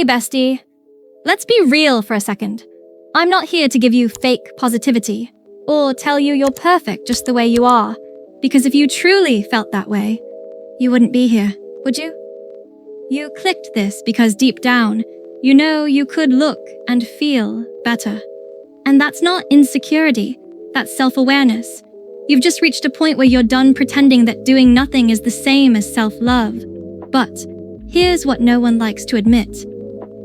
Hey, bestie. Let's be real for a second. I'm not here to give you fake positivity or tell you you're perfect just the way you are, because if you truly felt that way, you wouldn't be here, would you? You clicked this because deep down, you know you could look and feel better. And that's not insecurity, that's self-awareness. You've just reached a point where you're done pretending that doing nothing is the same as self-love. But here's what no one likes to admit.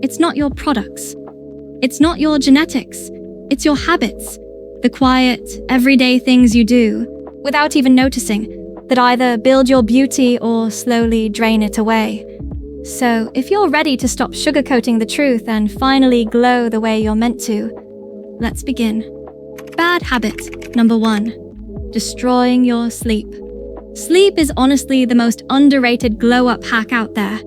It's not your products. It's not your genetics. It's your habits. The quiet, everyday things you do, without even noticing, that either build your beauty or slowly drain it away. So, if you're ready to stop sugarcoating the truth and finally glow the way you're meant to, let's begin. Bad habit number 1. Destroying your sleep. Sleep is honestly the most underrated glow-up hack out there.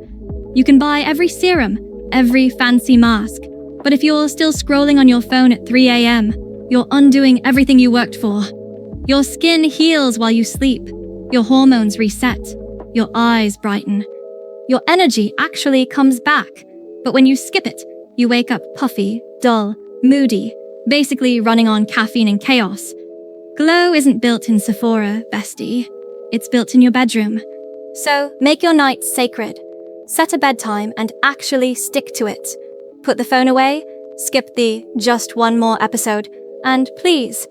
You can buy every serum, every fancy mask, but if you're still scrolling on your phone at 3 a.m., you're undoing everything you worked for. Your skin heals while you sleep. Your hormones reset. Your eyes brighten. Your energy actually comes back. But when you skip it, you wake up puffy, dull, moody, basically running on caffeine and chaos. Glow isn't built in Sephora, bestie. It's built in your bedroom. So make your nights sacred. Set a bedtime and actually stick to it. Put the phone away, skip the just one more episode, and please,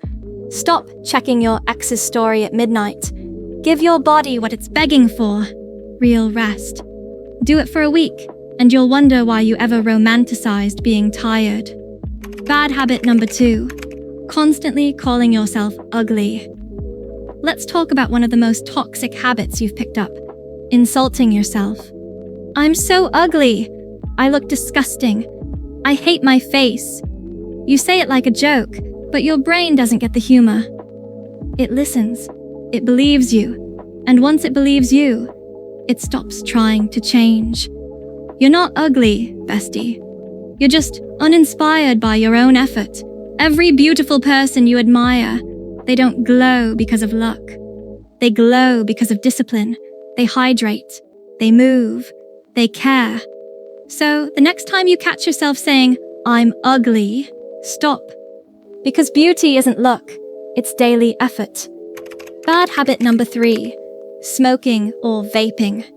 stop checking your ex's story at midnight. Give your body what it's begging for, real rest. Do it for a week, and you'll wonder why you ever romanticized being tired. Bad habit number 2, constantly calling yourself ugly. Let's talk about one of the most toxic habits you've picked up, insulting yourself. I'm so ugly. I look disgusting. I hate my face. You say it like a joke, but your brain doesn't get the humor. It listens. It believes you. And once it believes you, it stops trying to change. You're not ugly, bestie. You're just uninspired by your own effort. Every beautiful person you admire, they don't glow because of luck. They glow because of discipline. They hydrate. They move. They care. So the next time you catch yourself saying, I'm ugly, stop. Because beauty isn't luck, it's daily effort. Bad habit number 3, smoking or vaping.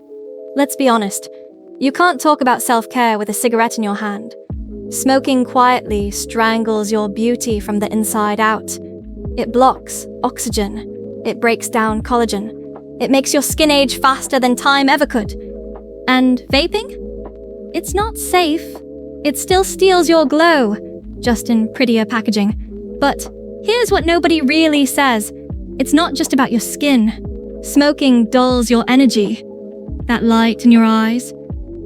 Let's be honest, you can't talk about self-care with a cigarette in your hand. Smoking quietly strangles your beauty from the inside out. It blocks oxygen. It breaks down collagen. It makes your skin age faster than time ever could. And vaping? It's not safe. It still steals your glow, just in prettier packaging. But here's what nobody really says. It's not just about your skin. Smoking dulls your energy. That light in your eyes,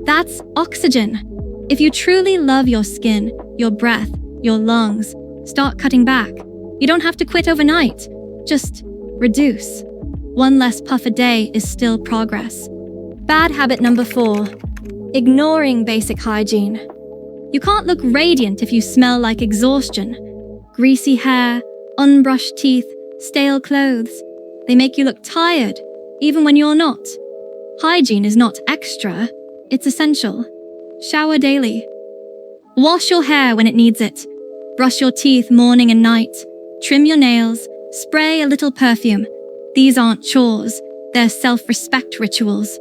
that's oxygen. If you truly love your skin, your breath, your lungs, start cutting back. You don't have to quit overnight. Just reduce. One less puff a day is still progress. Bad habit number 4, ignoring basic hygiene. You can't look radiant if you smell like exhaustion. Greasy hair, unbrushed teeth, stale clothes. They make you look tired, even when you're not. Hygiene is not extra, it's essential. Shower daily. Wash your hair when it needs it. Brush your teeth morning and night. Trim your nails. Spray a little perfume. These aren't chores, they're self-respect rituals.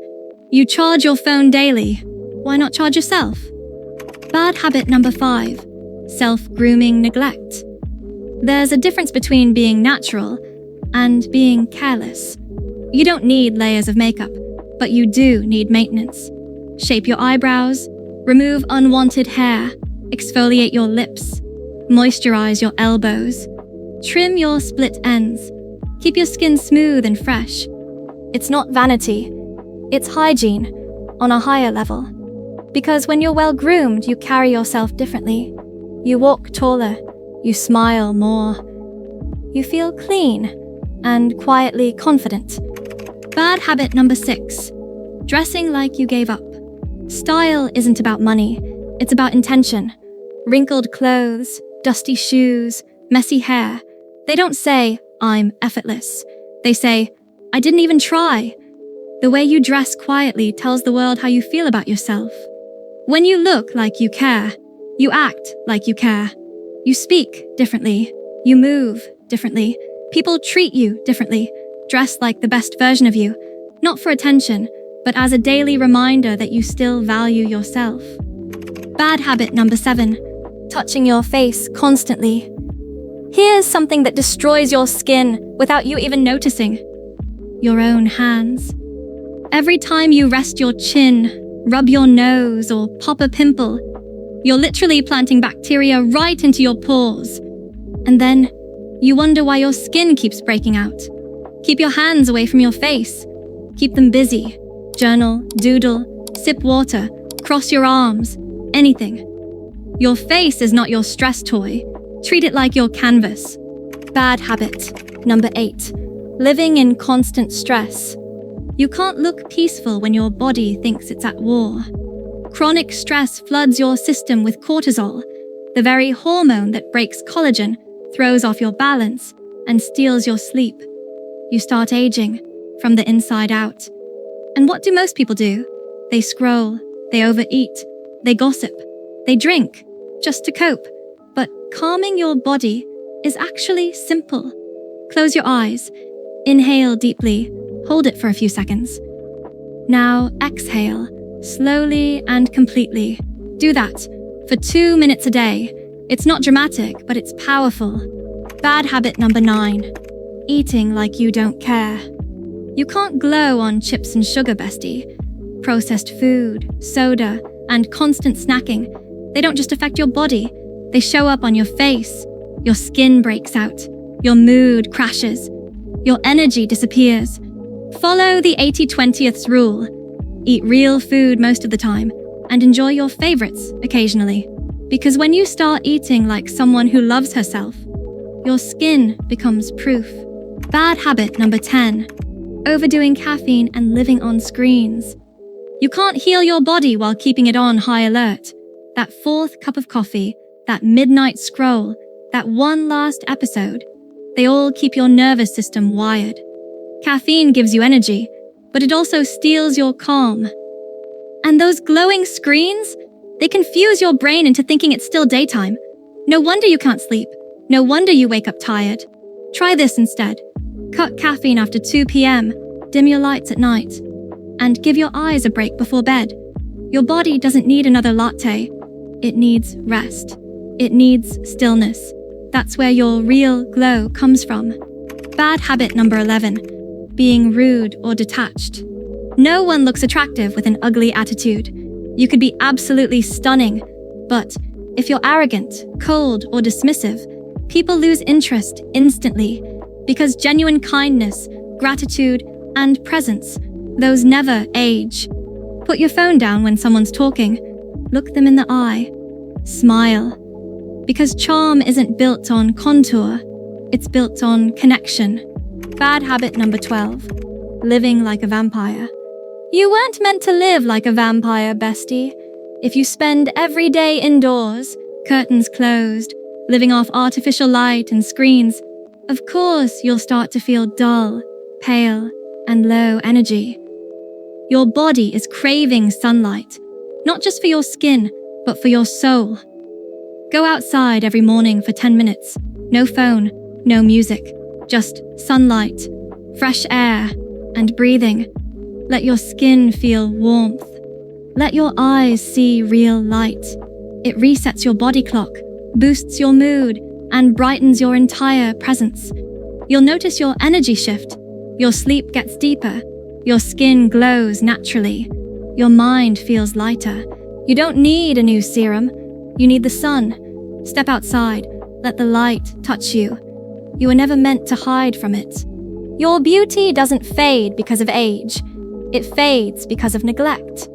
You charge your phone daily. Why not charge yourself? Bad habit number 5, self-grooming neglect. There's a difference between being natural and being careless. You don't need layers of makeup, but you do need maintenance. Shape your eyebrows, remove unwanted hair, exfoliate your lips, moisturize your elbows, trim your split ends, keep your skin smooth and fresh. It's not vanity, it's hygiene on a higher level. Because when you're well groomed, you carry yourself differently. You walk taller, you smile more. You feel clean and quietly confident. Bad habit number 6, dressing like you gave up. Style isn't about money, it's about intention. Wrinkled clothes, dusty shoes, messy hair. They don't say, I'm effortless. They say, I didn't even try. The way you dress quietly tells the world how you feel about yourself. When you look like you care, you act like you care. You speak differently. You move differently. People treat you differently. Dress like the best version of you, not for attention, but as a daily reminder that you still value yourself. Bad habit number 7, touching your face constantly. Here's something that destroys your skin without you even noticing. Your own hands. Every time you rest your chin, rub your nose, or pop a pimple, you're literally planting bacteria right into your pores. And then, you wonder why your skin keeps breaking out. Keep your hands away from your face. Keep them busy. Journal, doodle, sip water, cross your arms, anything. Your face is not your stress toy. Treat it like your canvas. Bad habit number 8, living in constant stress. You can't look peaceful when your body thinks it's at war. Chronic stress floods your system with cortisol, the very hormone that breaks collagen, throws off your balance, and steals your sleep. You start aging from the inside out. And what do most people do? They scroll, they overeat, they gossip, they drink, just to cope. But calming your body is actually simple. Close your eyes, inhale deeply, hold it for a few seconds. Now exhale, slowly and completely. Do that for 2 minutes a day. It's not dramatic, but it's powerful. Bad habit number 9, eating like you don't care. You can't glow on chips and sugar, bestie. Processed food, soda, and constant snacking, they don't just affect your body, they show up on your face. Your skin breaks out, your mood crashes, your energy disappears. Follow the 80-20th rule. Eat real food most of the time, and enjoy your favorites occasionally. Because when you start eating like someone who loves herself, your skin becomes proof. Bad habit number 10, overdoing caffeine and living on screens. You can't heal your body while keeping it on high alert. That 4th cup of coffee, that midnight scroll, that one last episode, they all keep your nervous system wired. Caffeine gives you energy, but it also steals your calm. And those glowing screens, they confuse your brain into thinking it's still daytime. No wonder you can't sleep. No wonder you wake up tired. Try this instead. Cut caffeine after 2 p.m., dim your lights at night, and give your eyes a break before bed. Your body doesn't need another latte. It needs rest. It needs stillness. That's where your real glow comes from. Bad habit number 11, being rude or detached. No one looks attractive with an ugly attitude. You could be absolutely stunning, but if you're arrogant, cold, or dismissive, people lose interest instantly because genuine kindness, gratitude, and presence, those never age. Put your phone down when someone's talking. Look them in the eye. Smile. Because charm isn't built on contour, it's built on connection. Bad habit number 12, living like a vampire. You weren't meant to live like a vampire, bestie. If you spend every day indoors, curtains closed, living off artificial light and screens, of course you'll start to feel dull, pale, and low energy. Your body is craving sunlight, not just for your skin, but for your soul. Go outside every morning for 10 minutes. No phone, no music, just sunlight, fresh air, and breathing. Let your skin feel warmth. Let your eyes see real light. It resets your body clock, boosts your mood, and brightens your entire presence. You'll notice your energy shift. Your sleep gets deeper. Your skin glows naturally. Your mind feels lighter. You don't need a new serum. You need the sun. Step outside. Let the light touch you. You were never meant to hide from it. Your beauty doesn't fade because of age. It fades because of neglect.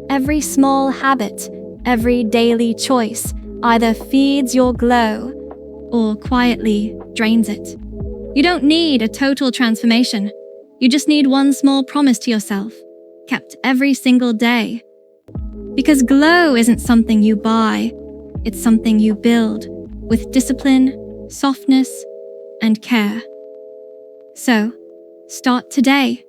Every small habit, every daily choice either feeds your glow or quietly drains it. You don't need a total transformation. You just need one small promise to yourself, kept every single day. Because glow isn't something you buy, it's something you build with discipline, softness, and care. So, start today.